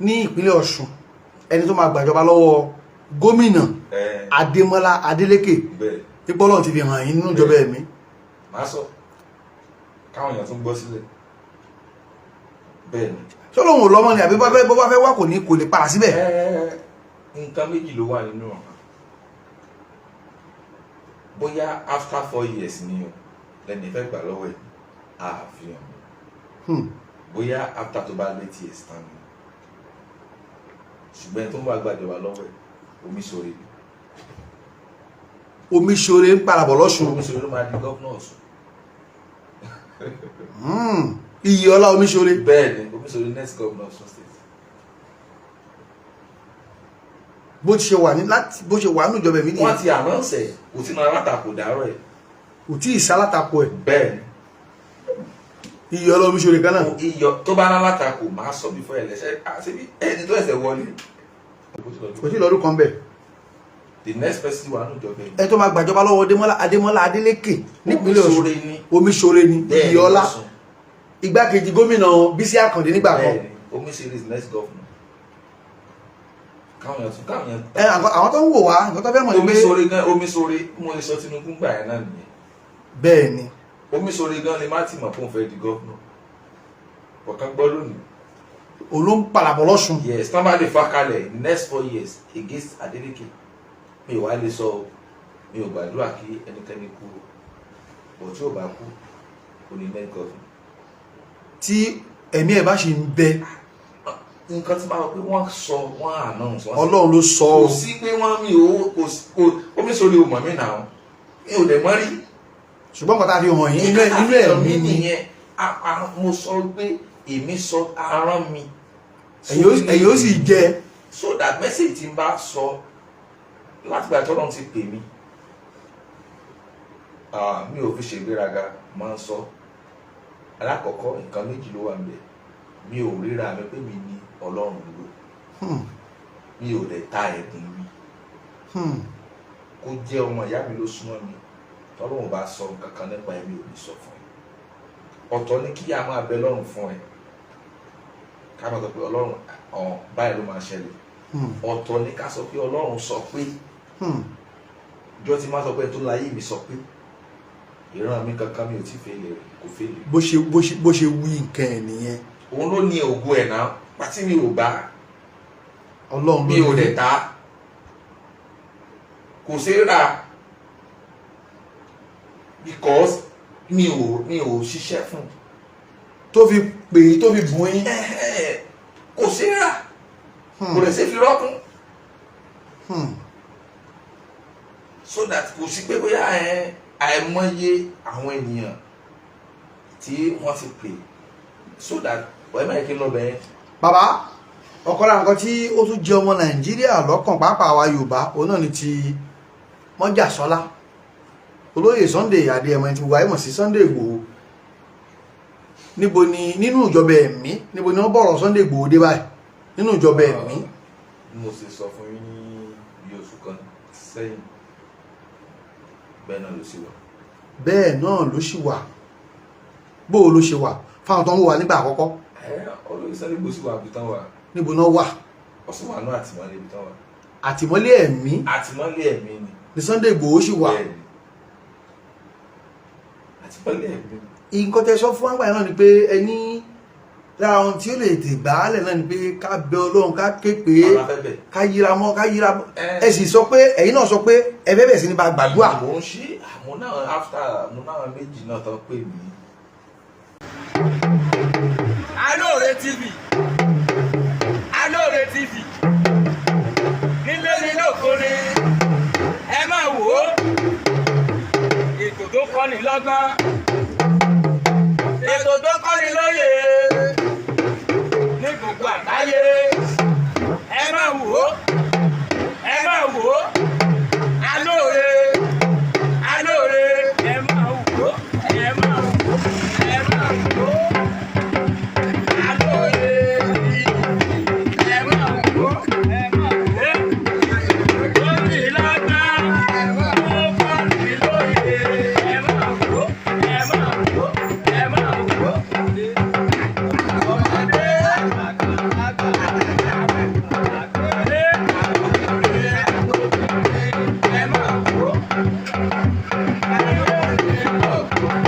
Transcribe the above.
ní ìpínlẹ̀ Ọ̀ṣun ẹni tó máa gbàjọba lọ́wọ́ gómìnà Ademọla Adeleke ìpọ́lọ̀ ti fi hàn yín nínú ìjọba ẹ̀mí. Màá sọ káwọn èèyàn tún gbọ́ sílẹ̀ bẹ́ẹ̀ ni. ṣé lóun ò lọ́mọ ni àbí bó bá fẹ́ wá kò lè para síbẹ̀. Nǹkan méjì ló wà nínú ọ̀hún. Bóyá after 4 years ni o lẹ́ni fẹ́ gbà lọ́wọ́ ẹ̀ àfihàn. Bóyá after tó bá 8 years tán ni. Ṣùgbọ́n tó ń bá gbàjọba lọ́wọ́ ẹ̀ Omiṣore. Omiṣore ń parabọ̀ lọ́ṣun. Omiṣore ló máa di gọ́fúnà Ọ̀ṣun. Iyiọla Omiṣore. Bẹ́ẹ̀ ni Omiṣore next governor of Ọ̀ṣun state. bó ṣe wà nínú ìjọba ẹ̀mí nìyẹn. Wọ́n ti àmọ́sẹ̀ kò tí máa látakò dárọ̀ ẹ̀. kò tí ì sálátakò ẹ̀. Bẹ́ẹ̀ ni. Iyiọla Omiṣore kan náà. Tó bá ná látakò máa sọ bí fún ẹlẹ́sẹ̀ àṣebí ẹni tó ẹsẹ̀ wọlé. kò tí ì lọ́dún kan bẹ̀. The next person wà nínú ìjọba ẹ̀mí. ẹ tó máa gbàjọba lọ́wọ́ Ademọla Adeleke nípínlẹ̀ Ọ̀ṣun. Omiṣore ni Iyiọla. Igbákejì gómìnà Bísí Àkàndé nígbà kan. Omiṣore is next governor. Káwọn àwọn tó ń wò wá nǹkan tó fẹ́ mọ̀ ní pé Omiṣore mo lè sọ Tinubu gbà ẹ̀ náà nìyẹn. bẹ́ẹ̀ ni. Omiṣore gan ni má ti mọ̀ fún fẹ́ di gọ́fúnà. Ọ̀kan gbọ́ lónìí. Olóń parabọ̀ lọ́ṣun. Yes, tán bá lè fa kalẹ̀ next 4 years against Adeleke. Mi ò wá lè sọ mi ò gbàdúrà kí ẹnikẹ́ni kú bọ̀ tí ò bá kú kò ní next governor. Tí ẹ̀mí ẹ̀ bá ṣe ń bẹ. Nǹkan tí máa wọ pé wọ́n sọ wọ́n announce. Ọlọ́run ló sọ ọ́. Kò sí pé wọ́n mi ò Omiṣore ò mọ̀ mí náà mi ò dẹ̀ mọ́ rí. Ṣùgbọ́n kọ́ta fi hàn yín inú ẹ̀mí nìyẹn mo sọ pé èmi sọ arán mi. Ẹ̀yin ó sì jẹ. So that message tí n bá sọ láti gbà tọ́lọ́run ti pè mí mi ò fi ṣègbéraga máa ń sọ. Alákọ̀ọ́kọ́ nǹkan méjì ló wà níbẹ̀. Mi ò ríra mi pé mi ní Ọlọ́run lò. Mi ò lè ta ẹ̀bùn mi. Kó jẹ́ ọmọ ìyá mi ló súnmọ́ mi. Tọ́lọ́run bá sọ nǹkan kan nípa ẹ̀mí ò ní sọ fún ẹ. Ọ̀tọ̀ ni kí a máa bẹ Ọlọ́run fún ẹ. Ká máa sọ pé Ọlọ́run báyìí ló máa ṣẹlẹ̀. Ọ̀tọ̀ ni ká sọ pé Ọlọ́run sọ pé. Ìjọ tí máa sọ pé tó láyé mi sọ pé. Ìran mi kankan mi ò tí fèlè kò fèlè. Bó ṣe wí nǹkan ẹ̀ nìyẹn. Òun ló ní ògo ẹ̀ náà pàtí mi ò bá. Ọlọ́run mi ò lè ta. Kò sí rà because mi ò ṣiṣẹ́ fún. Tó fi pè é tó fi bùn yín. Kò sí rà. Kò lè ṣe fi rọ́kùn. So that kò sí pé bóyá àìmọye àwọn ènìyàn tí wọ́n ti pè so that wọ́n máa kí n lọ bẹ̀yẹn. Bàbá ọ̀kan lára nǹkan tí ó tún jẹ́ ọmọ Nàìjíríà lọ́kàn pàápàá wa Yorùbá òun náà ni ti Mọ́jàsọ́lá olóyè Sunday Adéyẹmọ ti wáyé mọ̀ sí Sunday Ìgbòho. Níbo ni nínú ìjọba ẹ̀mí níbo ni wọ́n bọ̀rọ̀ Sunday Ìgbòho dé báyìí nínú ìjọba ẹ̀mí. Mo sì sọ fún yín ní bí oṣù kan sẹ́yìn bẹ́ẹ̀ náà ló sì wà. Bẹ́ẹ̀ náà ló sì wà. Bó o ló ṣe wà fáwọn tó ń wò wá nígbà àkọ́kọ́. Olóyè Sunday Ìgbòho sì wà bí tán wà. Níbo náà wà. Ó sì wà ní àtìmọ́lé bí tán wà. Àtìmọ́lé ẹ̀mí. Àtìmọ́lé ẹ̀mí ni Sunday Ìgbòho sì wà. Àtìmọ́lé ẹ̀mí. Nǹkan tẹ́ sọ fún àgbà náà ni pé ẹni lára ohun tí ó lè tè gbàálẹ̀ náà ni pé ká bẹ Ọlọ́run ká ké pé ká yíra mọ́ ẹ sì sọ pé ẹ̀yin náà sọ pé ẹ fẹ́ bẹ̀rẹ̀ sí ní bá gbàdúrà. Mo ń ṣe àmọ́ náà mo náà méjì náà tán pè mí. ALORE TV ALORE TV nílé ní lókòrè ẹ máa wò ó ètò tó kọ́ni lọ́gbọ́n ètò tó kọ́ni lóye ní gbogbo àgbáyé ẹ máa wò ó ALORE ẹ máa wò ó ẹ máa wò ó ẹ máa wò ó. ayé òde lóko.